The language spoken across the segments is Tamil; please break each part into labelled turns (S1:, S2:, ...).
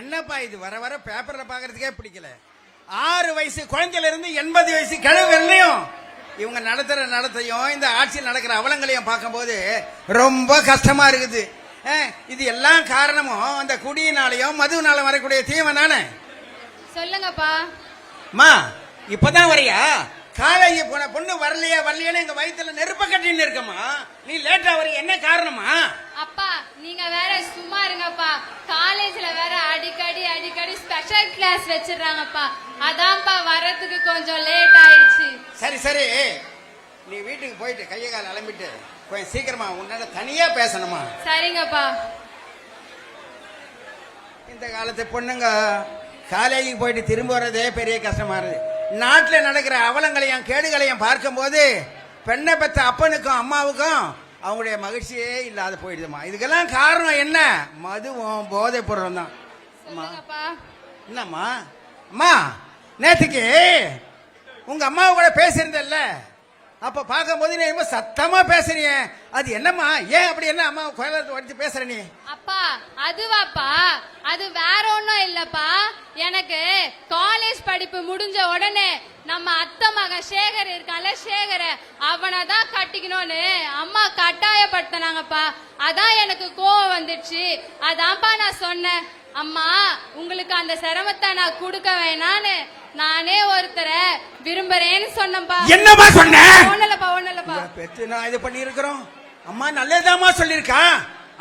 S1: என்னப்பா இது வர வர பேப்பர்ல பாக்குறதுக்கே பிடிக்கல. 6 வயசு குழந்தையில இருந்து 80 வயசு கிழவு வரலையும் இவங்க நடத்துற நடத்தையும் இந்த ஆட்சியில் நடக்கிற அவலங்களையும் பார்க்கும்போது ரொம்ப கஷ்டமா இருக்குது. இது எல்லாம் காரணமும் அந்த குடியினாலையும் மதுவினால வரக்கூடிய தீவன் தானே.
S2: சொல்லுங்கப்பா.
S1: மா இப்பதான் வரையா? காலேஜ் போன பொண்ணு வரலையா வரலையான்னு எங்க வயிற்றுல நெருப்ப கட்டின்னு இருக்கமா. நீ லேட்டா வர என்ன காரணமா?
S2: அப்பா நீங்க வேற சும்மா இருங்கப்பா. காலேஜ்ல வேற அடிக்கடி ஸ்பெஷல் கிளாஸ் வச்சிடறாங்கப்பா. அதான்ப்பா வரதுக்கு கொஞ்சம் லேட் ஆயிடுச்சு.
S1: சரி சரி, நீ வீட்டுக்கு போயிட்டு கையை கால அலம்பிட்டு கொஞ்சம் சீக்கிரமா உன்னால தனியா பேசணுமா.
S2: சரிங்கப்பா.
S1: இந்த காலத்து பொண்ணுங்க காலேஜுக்கு போயிட்டு திரும்ப வர்றதே பெரிய கஷ்டமா இருக்கு. நாட்டில் நடக்கிற அவலங்களையும் கேடுகளையும் பார்க்கும் போது பெண்ணை பெற்ற அப்பனுக்கும் அம்மாவுக்கும் அவங்களுடைய மகிழ்ச்சியே இல்லாத போயிடுதுமா. இதுக்கெல்லாம் காரணம் என்ன? மதுவும் போதை பொருளும் தான். என்னம்மா அம்மா நேற்றுக்கு உங்க அம்மாவை கூட பேசியிருந்தல்ல, அப்ப பார்க்கும் போது நீ ரொம்ப சத்தமா பேசுறீங்க. அது என்னம்மா? ஏன் அப்படி என்ன அம்மா குரலத்தை வடிச்சு பேசுற நீ?
S2: அப்பா அதுவாப்பா, அது வேற ஒன்னும் இல்லப்பா. எனக்கு காலேஜ் படிப்பு முடிஞ்ச உடனே நம்ம அத்தை மகன் சேகர் இருக்கான்ல, சேகர அவனை தான் கட்டிக்கணும்னு அம்மா கட்டாயப்படுத்தினாங்கப்பா. அதான் எனக்கு கோவம் வந்துடுச்சு. அதான்ப்பா நான் சொன்னேன், அம்மா உங்களுக்கு அந்த சிரமத்தை நான் கொடுக்க வேணான்னு நானே ஒருத்தரை விரும்புறேன்னு சொன்னப்பா.
S1: என்னமா சொன்ன?
S2: ஒண்ணலப்பா
S1: பெற்று நான் இது பண்ணி இருக்கிறோம். அம்மா நல்லதாமா சொல்லிருக்கா.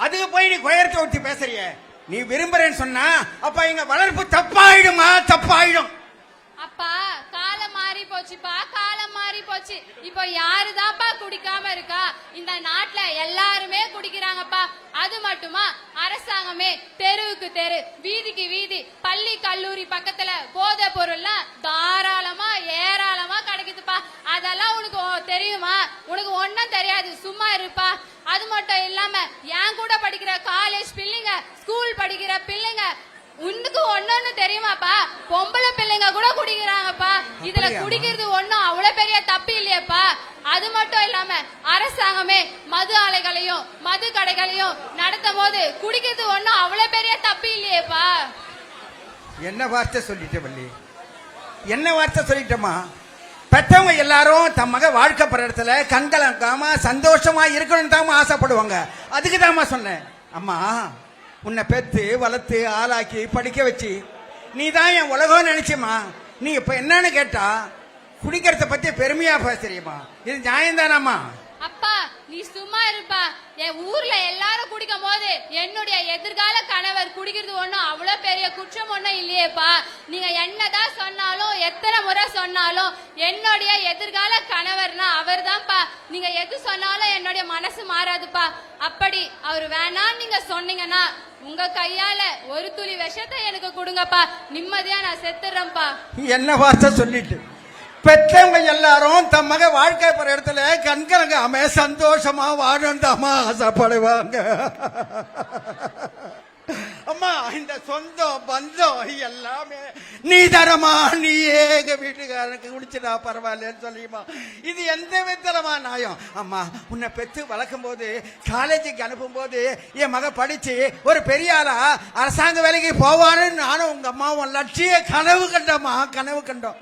S1: அதுக்கு போய் நீ குயரத்தை ஊத்தி பேசுறிய. நீ விரும்புறேன்னு சொன்னா அப்ப எங்க வளர்ப்பு தப்பாயிடுமா? தப்பாயிடும்.
S2: அப்பா காலம் மாறி போச்சுப்பா, காலம் மாறி போச்சு. இப்போ யாருதான்ப்பா குடிக்காம இருக்கா? இந்த நாட்டுல எல்லாருமே குடிக்கிறாங்கப்பா. அது மட்டுமா, அரசாங்கமே தெருவுக்கு தெரு வீதிக்கு வீதி பள்ளி கல்லூரி பக்கத்துல போதை பொருள்லாம் தாராளமா ஏராளமா கிடைக்குதுப்பா. அதெல்லாம் உனக்கு தெரியுமா? உனக்கு ஒன்னும் தெரியாது, சும்மா இருப்பா. அது மட்டும் இல்லாம என் கூட படிக்கிற காலேஜ் பிள்ளைங்க, ஸ்கூல் படிக்கிற பிள்ளைங்க, உனக்கு ஒன்னொன்னு தெரியுமாப்பா? பொம்பளை பிள்ளைங்க கூட குடிக்கிறாங்கப்பா. இதுல குடிக்கிறது ஒன்னும் அவ்வளவு பெரிய தப்பு இல்லையப்பா. அது மட்டும் இல்லாம அரசாங்கமே மது ஆலைகளையும் மது கடைகளையும் நடத்தும் போது குடிக்கிறது ஒன்னும் அவ்வளவு பெரிய தப்பு இல்லையேப்பா.
S1: என்ன வார்த்தை சொல்லிட்ட வள்ளி? என்ன வார்த்தை சொல்லிட்டமா? பெற்றவங்க எல்லாரும் தம் மக வாழ்க்கைப்படுற இடத்துல கண்கலங்காம சந்தோஷமா இருக்கணும் தாம ஆசைப்படுவாங்க. அதுக்கு தாமா சொன்னேன். அம்மா உன்னை பெத்து வளர்த்து ஆளாக்கி படிக்க வச்சு நீ தான் என் உலகம் நினைச்சுமா. நீ இப்ப என்னன்னு கேட்டா குடிக்கிறத பத்தி பெருமையா பேசுறியம்மா. இது நியாயம்தானாமா?
S2: அப்பா நீ சும்மா இருப்பா. என் ஊர்ல எல்லாரும் குடிக்கும் போது என்னுடைய எதிர்கால கணவர் குடிக்கிறது ஒண்ணும் அவ்வளவு பெரிய குற்றம் ஒண்ணும் இல்லையேப்பா. நீங்க என்னதான் சொன்னாலும் எத்தனை முறை சொன்னாலும் என்னுடைய எதிர்கால கணவர்னா அவர் தான்ப்பா. நீங்க எது சொன்னாலும் என்னுடைய மனசு மாறாதுப்பா. அப்படி அவர் வேணான்னு நீங்க சொன்னீங்கன்னா உங்க கையால ஒரு துளி விஷத்தை எனக்கு கொடுங்கப்பா. நிம்மதியா நான் செத்துறேன்ப்பா.
S1: என்ன வார்த்தை சொல்லிட்டு பெற்றவங்க எல்லாரும் தம் மக வாழ்க்கை போற இடத்துல கண்கலங்காம சந்தோஷமா வாழந்தாமா ஆசைப்படுவாங்க. அம்மா இந்த சொந்தம் பந்தம் எல்லாமே நீ தரமா, நீ ஏக வீட்டுக்காரனுக்கு குடிச்சுடா பரவாயில்லன்னு சொல்லியுமா. இது எந்த விதமா நியாயம்? அம்மா உன்னை பெற்று வளர்க்கும் போது காலேஜுக்கு அனுப்பும் போது என் மக படிச்சு ஒரு பெரிய ஆளா அரசாங்க வேலைக்கு போவான்னு நானும் உங்க அம்மாவும் லட்சிய கனவு கண்டோமா, கனவு கண்டோம்.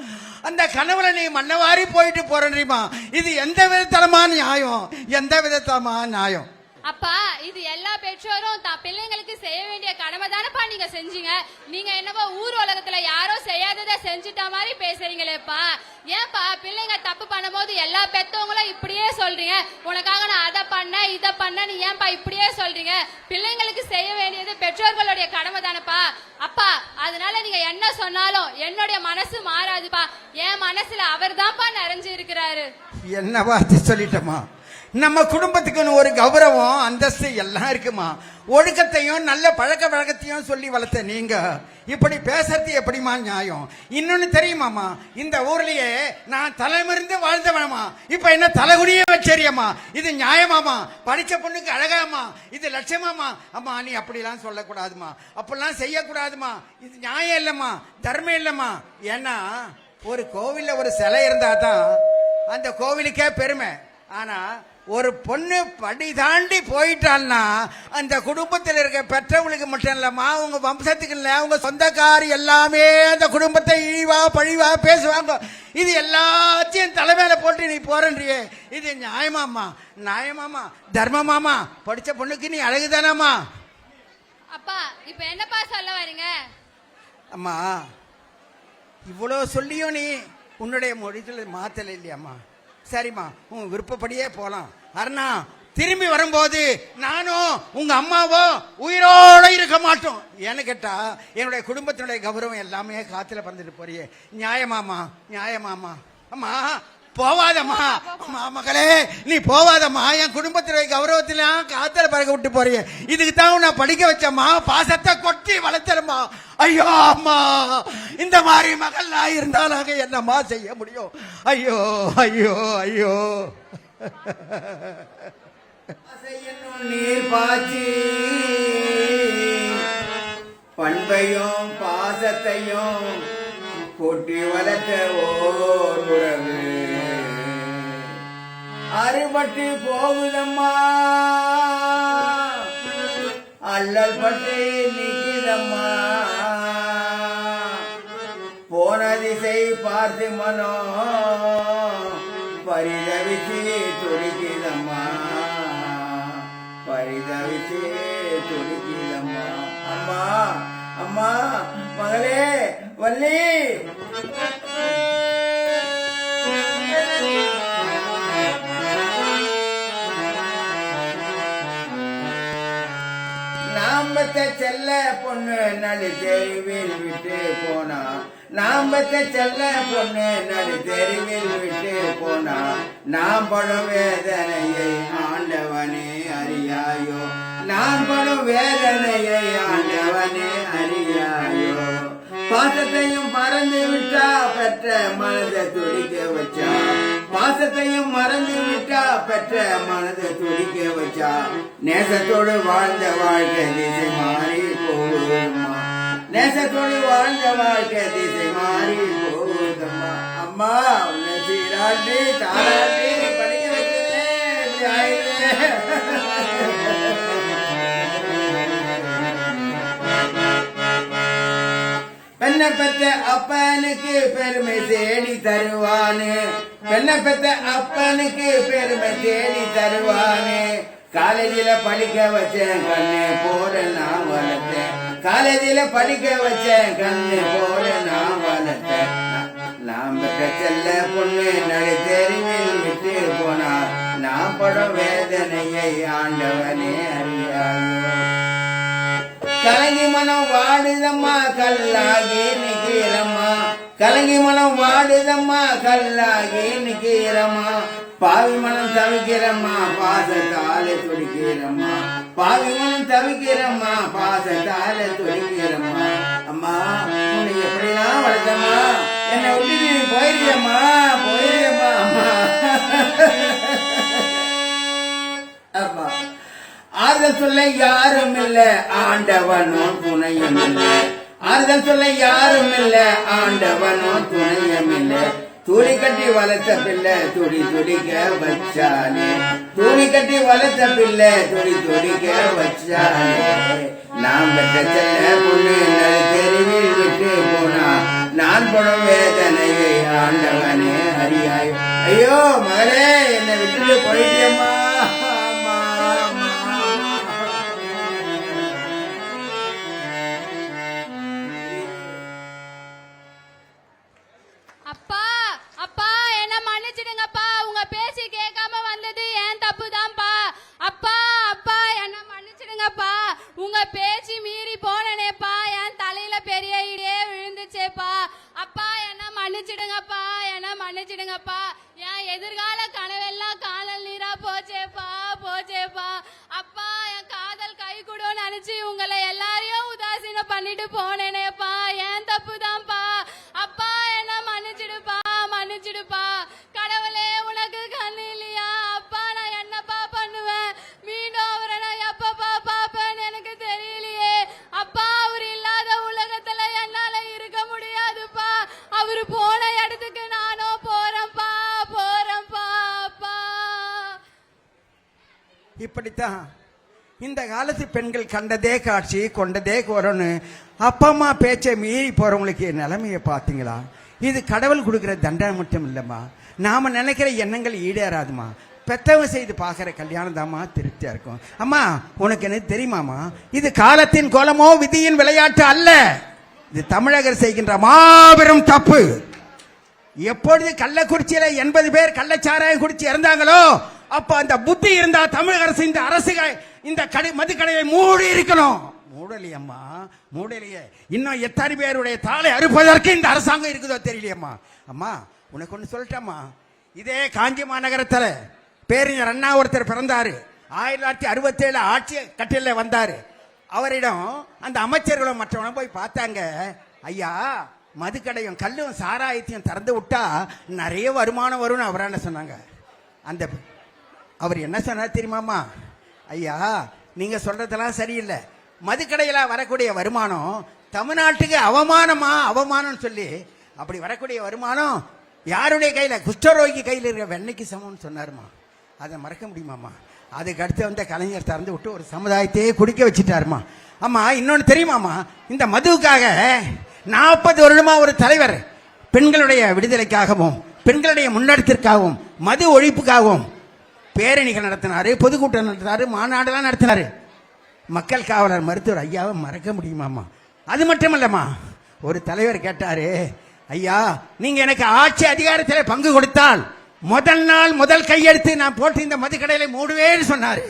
S1: அந்த கனவுல நீ மண்ணவாரி போயிட்டு போறீமா. இது எந்த விதத்தலமா நியாயம்? எந்த விதத்தலமா நியாயம்?
S2: அப்பா இது எல்லா பெற்றோரும் தான் பிள்ளைங்களுக்கு செய்ய வேண்டிய கடமை தானப்பா நீங்க செஞ்சீங்க. நீங்க என்னவோ ஊர் உலகத்துல யாரோ செய்யாததை செஞ்சுட்ட மாதிரி பேசுறீங்களேப்பா. ஏன்பா பிள்ளைங்க தப்பு பண்ணும் போது எல்லா பெத்தவங்களும் இப்படியே சொல்றீங்க? உனக்காக நான் அதை பண்ண இதை பண்ண ஏன்பா இப்படியே சொல்றீங்க? பிள்ளைங்களுக்கு செய்ய வேண்டியது பெற்றோர்களுடைய கடமை தானப்பா. அப்பா அதனால நீங்க என்ன சொன்னாலும் என்னுடைய மனசு மாறாதுப்பா. என் மனசுல அவர் தான்ப்பா நிறைஞ்சு இருக்கிறாரு.
S1: என்ன வார்த்தை சொல்லிட்டமா? நம்ம குடும்பத்துக்குன்னு ஒரு கௌரவம் அந்தஸ்து எல்லாம் இருக்குமா. ஒழுக்கத்தையும் நல்ல பழக்க வழக்கத்தையும் சொல்லி வளர்த்த நீங்க இப்படி பேசுறது எப்படிமா நியாயம்? இன்னொன்னு தெரியுமாமா, இந்த ஊர்லயே நான் தலைமிருந்து வாழ்ந்தவனமா, இப்ப என்ன தலைகுனியே வச்சேரியம்மா. இது நியாயமாமா? படிச்ச பொண்ணுக்கு அழகாமா? இது லட்சியமாமா? அம்மா நீ அப்படிலாம் சொல்லக்கூடாதுமா, அப்படிலாம் செய்யக்கூடாதுமா. இது நியாயம் இல்லம்மா, தர்மம் இல்லம்மா. ஏன்னா ஒரு கோவில்ல ஒரு சிலை இருந்தா தான் அந்த கோவிலுக்கே பெருமை. ஆனா ஒரு பொண்ணு படி தாண்டி போயிட்டான்னா அந்த குடும்பத்தில் இருக்க பெற்றவங்களுக்கு மட்டும் இல்லம்மா, உங்க வம்சத்துக்கு இல்ல, உங்க சொந்தக்காரி எல்லாமே அந்த குடும்பத்தை இழிவா பழிவா பேசுவாங்க. இது எல்லாத்தையும் தலைமையில போட்டு நீ போறன்றியே, இது நியாயமாமா? நியாயமாமா? தர்மமாமா? படிச்ச பொண்ணுக்கு நீ அழகுதானாமா?
S2: அப்பா இப்ப என்னப்பா சொல்ல வரீங்க?
S1: அம்மா, இவ்வளோ சொல்லியும் நீ உன்னுடைய மொழிகளை மாத்தல இல்லையாம்மா? சரிம்மா, உன் விருப்பப்படியே போலாம். அருணா, திரும்பி வரும்போது நானும் உங்க அம்மாவோ உயிரோட இருக்க மாட்டோம். ஏன்னு கேட்டா என்னுடைய குடும்பத்தினுடைய கௌரவம் எல்லாமே காத்துல பறந்துட்டு போறியே, நியாயமாமா? நியாயமாமா? அம்மா போவாதம்மா. அம்மா மகளே, நீ போவாதம்மா. என் குடும்பத்தினுடைய கௌரவத்திலாம் காத்துல பறக்க விட்டு போறிய. இதுக்கு தான் நான் படிக்க வச்சம்மா, பாசத்தை கொட்டி வளர்த்தருமா. ஐயோ அம்மா, இந்த மாதிரி மகள்லாம் இருந்தாலாக என்னம்மா செய்ய முடியும்? ஐயோ ஐயோ ஐயோ.
S3: நீர் பாய்ச்சி பண்பையும் பாசத்தையும் கூட்டி வளர்த்த ஓர் உறவு அறுபட்டு போகுதம்மா, அல்லல் பட்டு நிற்குதம்மா. போன திசை பார்த்து மனோ பரிதவிச்சு துடிக்குதம்மா, பரிதவிச்சு துடிக்குதம்மா. அம்மா அம்மா மகளே வள்ளி, நாம்பத்த செல்ல பொண்ணு நடு தெருவில் விட்டு போனா, நாம்பத்த செல்ல பொண்ணு நடு தெருவில் விட்டு போனா, நாம் படும் வேதனையை ஆண்டவனே அறியாயோ, நான் படும் வேதனையை ஆண்டவனே அறியாயோ. பாசத்தையும் மறந்து விட்டா பெற்ற மனதை துடிக்க வச்சா, பாசத்தையும் மறந்து விட்டா பெற்ற மனதை துடிக்க வச்சா. நேசத்தோடு வாழ்ந்த வாழ்க்கை திசை மாறி போகுதம்மா, நேசத்தோடு வாழ்ந்த வாழ்க்கை திசை மாறி போகுதம்மா. அம்மா உன்னை சீராட்டி தாராட்டி படிக்க வைக்கிறே, இப்படி ஆயிடுவே. பெண்ணை பெற்ற அப்பனுக்கு பெருமை தேடி தருவானு, பெண்ணை பெற்ற அப்பனுக்கு பெருமை தேடி தருவானு. காலேஜில படிக்க வச்சேன் கண்ணு போல நான் வளர்த்தேன், காலேஜில படிக்க வச்சேன் கண்ணு போல நான் வளர்த்தேன். நாம் பெற்ற செல்ல பொண்ணு நடு தெருவில் விட்டு போனா, நான் படும் வேதனையை ஆண்டவனே அறியாயோ. கலங்கி மனம் வாடுதம்மா கல்லாகி நிக்கிறம்மா, கலங்கி மனம் வாடுதம்மா கல்லாகி நிக்கிறம்மா. பாவி மனம் தவிக்கிறம்மா பாசத்தால துடிக்கிறம்மா, பாவி மனம் தவிக்கிறம்மா பாசத்தால துடிக்கிறம்மா. அம்மா உன்னை எப்படிலாம் வளர்த்தம்மா, என்னை விட்டு நீ போயிருக்கம்மா, போயிருக்கம்மா. அம்மா அம்மா ஆறுதல் சொல்ல யாரும் இல்ல, ஆண்டவனும் துணையும் இல்ல, ஆறுதல் சொல்ல யாரும் இல்ல, ஆண்டவனும் துணையும் இல்ல. துணி கட்டி வளர்த்த பிள்ளை துடி துடிக்க வச்சாலே, துணி கட்டி வளர்த்த பிள்ளை துடி துடிக்க வச்சாலே. நாம் பெற்ற செல்ல பொண்ணு நடு தெருவில் விட்டு போனா, நான் படும் வேதனையை ஆண்டவனே அறியாயோ. ஐயோ மகளே, என்னை விட்டுட்டு போயிட்டேம்மா.
S2: அப்பா அப்பா என்ன மன்னிச்சிடுங்கப்பா, உங்க பேச்சு கேட்காம வந்தது ஏன் தப்புதான்ப்பா. அப்பா அப்பா என்ன மன்னிச்சிடுங்கப்பா, உங்க பேச்சு மீறி போனேனேப்பா, என் தலையில பெரிய இடியே விழுந்துச்சேப்பா. அப்பா என்ன மன்னிச்சிடுங்கப்பா, என்ன மன்னிச்சிடுங்கப்பா. என் எதிர்கால கனவெல்லாம் காணல் நீரா போச்சேப்பா, போச்சேப்பா. அப்பா என் காதல் கை கூடும் நினைச்சு உங்களை எல்லாரையும் உதாசீனம் பண்ணிட்டு போனேனேப்பா, ஏன் தப்புதான்ப்பா. அப்பா என்ன மன்னிச்சிடுப்பா, மன்னிச்சிடுப்பா. கடவுளே உனக்கு கண்ணு இல்லையா? அப்பா நான் என்னப்பா பண்ணுவேன், மீண்டும் அவரை நான் எப்பப்பா பாப்பேன்னு எனக்கு தெரியலையே. அப்பா அவர் இல்லாத உலகத்துல என்னால இருக்க முடியாதுப்பா, அவரு போன இடத்துக்கு நானும் போறேன்ப்பா, போறேன்ப்பா. அப்பா
S1: இப்படித்தான் இந்த காலத்து பெண்கள் கண்டதே காட்சி கொண்டதே கோரன்னு அப்பா அம்மா பேச்சை மீறி போறவங்களுக்கு நிலைமையை பார்த்தீங்களா? இது கடவுள் கொடுக்கிற தண்டனை மட்டும் இல்லம்மா, நாம நினைக்கிற எண்ணங்கள் ஈடேறாதுமா. பெத்தவங்க செய்து பார்க்கிற கல்யாணம் தாம்மா திருப்தியா இருக்கும். அம்மா உனக்கு என்ன தெரியுமாமா, இது காலத்தின் கோலமோ விதியின் விளையாட்டு அல்ல, இது தமிழகர் செய்கின்ற மாபெரும் தப்பு. எப்பொழுது கள்ளக்குறிச்சியில 80 பேர் கள்ளச்சாராயம் குடிச்சு இறந்தாங்களோ அப்ப அந்த புத்தி இருந்தா தமிழக அரசு இந்த அரசுகள் இந்த மதுக்கடையை மூடி இருக்கணும். மூடலையம்மா, மூடலையே. இன்னும் எத்தனை பேருடைய தாளை அறுப்பதற்கு இந்த அரசாங்கம் இருக்குதோ தெரியலையம்மா. அம்மா உனக்கு ஒண்ணு சொல்லட்டாமா, இதே காஞ்சி மாநகரத்துல பேரறிஞர் அண்ணா ஒருத்தர் பிறந்தாரு. 1967 ஆட்சி கட்டில வந்தாரு. அவரிடம் அந்த அமைச்சர்களும் மற்றவனும் போய் பார்த்தாங்க. ஐயா, மதுக்கடையும் கல்லும் சாராயத்தையும் திறந்து விட்டா நிறைய வருமானம் வரும்னு அவரான சொன்னாங்க. அந்த அவர் என்ன சொன்னார் தெரியுமாமா? ஐயா, நீங்க சொல்றதெல்லாம் சரியில்லை, மதுக்கடையில வரக்கூடிய வருமானம் தமிழ்நாட்டுக்கு அவமானம் சொல்லி அப்படி வரக்கூடிய வருமானம் யாருடைய கையில? குஷ்டரோகி கையில் இருக்க வெண்ணைக்கு சமம்னு சொன்னாருமா. அதை மறக்க முடியுமாமா? அதுக்கு அடுத்து வந்த கலைஞர் திறந்து விட்டு ஒரு சமுதாயத்தையே குடிக்க வச்சுட்டாருமா. ஆமா, இன்னொன்னு தெரியுமாமா, இந்த மதுவுக்காக 40 வருடமா ஒரு தலைவர் பெண்களுடைய விடுதலைக்காகவும் பெண்களுடைய முன்னெடுத்திற்காகவும் மது ஒழிப்புக்காகவும் பேரணிகள் நடத்தினாரு, பொதுக்கூட்டம் நடத்தினாரு, மாநாடுலாம் நடத்தினாரு. மக்கள் காவலர் மருத்துவர் ஐயாவை மறக்க முடியுமாமா? அது மட்டும் இல்லம்மா, ஒரு தலைவர் கேட்டாரு, ஐயா நீங்க எனக்கு ஆட்சி அதிகாரத்தில் பங்கு கொடுத்தால் முதல் நாள் முதல் கையெழுத்து நான் போட்டு இந்த மதுக்கடையில மூடுவேன்னு சொன்னாரு.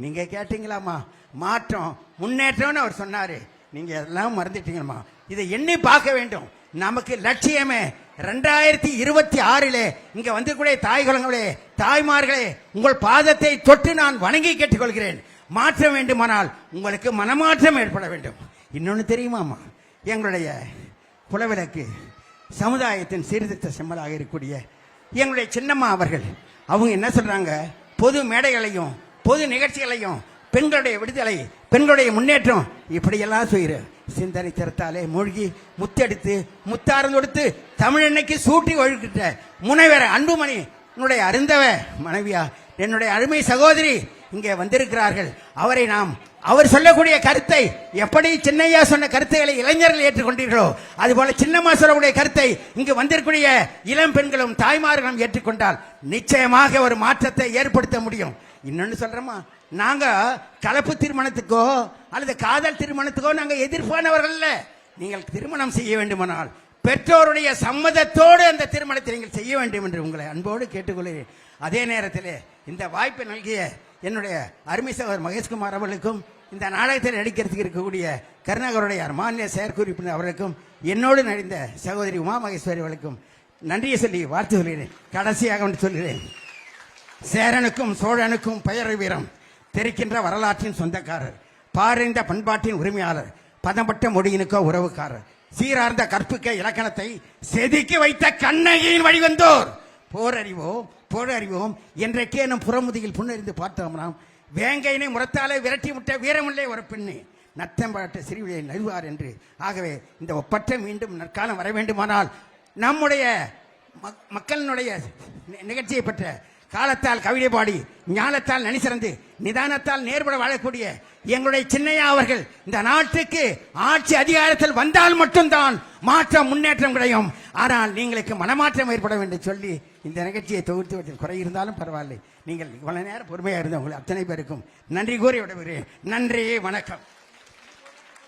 S1: நீங்க கேட்டீங்களாமா? மாற்றம் முன்னேற்றம்னு அவர் சொன்னாரு. நீங்க எல்லாம் மறந்துட்டீங்கம்மா. இதை எண்ணி பார்க்க வேண்டும். நமக்கு லட்சியமே 2026 இங்க வந்திருக்கூடிய தாய்குலங்களே, தாய்மார்களே, உங்கள் பாதத்தை தொட்டு நான் வணங்கி கேட்டுக்கொள்கிறேன். மாற்றம் வேண்டுமானால் உங்களுக்கு மனமாற்றம் ஏற்பட வேண்டும். இன்னொன்னு தெரியுமாமா, எங்களுடைய குலவிளக்கு சமுதாயத்தின் சீர்திருத்த செம்மலாக இருக்கக்கூடிய எங்களுடைய சின்னம்மா அவர்கள் அவங்க என்ன சொல்றாங்க? பொது மேடைகளையும் பொது நிகழ்ச்சிகளையும் பெண்களுடைய விடுதலை, பெண்களுடைய முன்னேற்றம் இப்படியெல்லாம் செய்கிற சிந்தனை திறத்தாலே மூழ்கி முத்தெடுத்து முத்தாரம் கொடுத்து தமிழன்னைக்கு சூட்டி ஒழுக்கிட்ட முனைவர் அன்புமணி என்னுடைய அருந்தவ மனைவியா என்னுடைய அருமை சகோதரி இங்கே வந்திருக்கிறார்கள். அவரை நாம் அவர் சொல்லக்கூடிய கருத்தை எப்படி சின்னையா சொன்ன கருத்துக்களை இளைஞர்கள் ஏற்றுக்கொண்டீர்களோ அதுபோல சின்னம்மா சொல்லக்கூடிய கருத்தை இங்கு வந்திருக்கூடிய இளம் பெண்களும் தாய்மார்களும் ஏற்றுக்கொண்டால் நிச்சயமாக ஒரு மாற்றத்தை ஏற்படுத்த முடியும். இன்னொன்னு சொல்றோமா, நாங்க கலப்பு திருமணத்துக்கோ அல்லது காதல் திருமணத்துக்கோ நாங்க எதிர்ப்பானவர்கள் இல்ல. நீங்கள் திருமணம் செய்ய வேண்டுமானால் பெற்றோருடைய சம்மதத்தோடு அந்த திருமணத்தை நீங்கள் செய்ய வேண்டும் என்று உங்களை அன்போடு கேட்டுக்கொள்கிறேன். அதே நேரத்தில் இந்த வாய்ப்பை நல்கிய என்னுடைய அருமை சகோதரர் மகேஷ்குமார் அவர்களுக்கும் இந்த நாடகத்தில் நடிக்கிறதுக்கு இருக்கக்கூடிய கருணாகருடைய மாநில செயற்குறிப்பினர் அவர்களுக்கும் என்னோடு நடிந்த சகோதரி உமா மகேஸ்வரி அவர்களுக்கும் நன்றியை சொல்லி வாழ்த்து சொல்கிறேன். கடைசியாக ஒன்று சொல்கிறேன். சேரனுக்கும் சோழனுக்கும் பெயர் வீரம் தெரிக்கின்ற வரலாற்றின் சொந்தக்காரர், பாரிந்த பண்பாட்டின் உரிமையாளர், பதம்பட்ட மொழியினுக்கோ உறவுக்காரர், சீரார்ந்த கற்புக்க இலக்கணத்தை செதுக்கி வைத்த கண்ணகியின் வழிவந்தோர். போர் அறிவோம் என்றைக்கே நம் புறமுதியில் புன்னறிந்து பார்த்தோம். நாம் வேங்கையினை முறத்தாலே விரட்டி விட்ட வீரமுள்ளே ஒரு பெண்ணு நத்தம்பாட்ட சிறுவியை நழுவார் என்று. ஆகவே இந்த ஒப்பற்ற மீண்டும் நற்காலம் வர வேண்டுமானால் நம்முடைய மக்களினுடைய நிகழ்ச்சியை பெற்ற காலத்தால் கவிதை பாடி ஞானத்தால் நனிசிறந்து நிதானத்தால் நேர்பட வாழக்கூடிய எங்களுடைய சின்னையா அவர்கள் இந்த நாட்டுக்கு ஆட்சி அதிகாரத்தில் வந்தால் மட்டும்தான் மாற்றம் முன்னேற்றம் கிடையும். ஆனால் நீங்களுக்கு மனமாற்றம் ஏற்பட வேண்டும் சொல்லி இந்த நிகழ்ச்சியை தொகுத்துவதில் குறை இருந்தாலும் பரவாயில்லை. நீங்கள் இவ்வளவு நேரம் பொறுமையாக இருந்த உங்கள் அத்தனை பேருக்கும் நன்றி கூறி விடுகிறேன். நன்றி, வணக்கம்.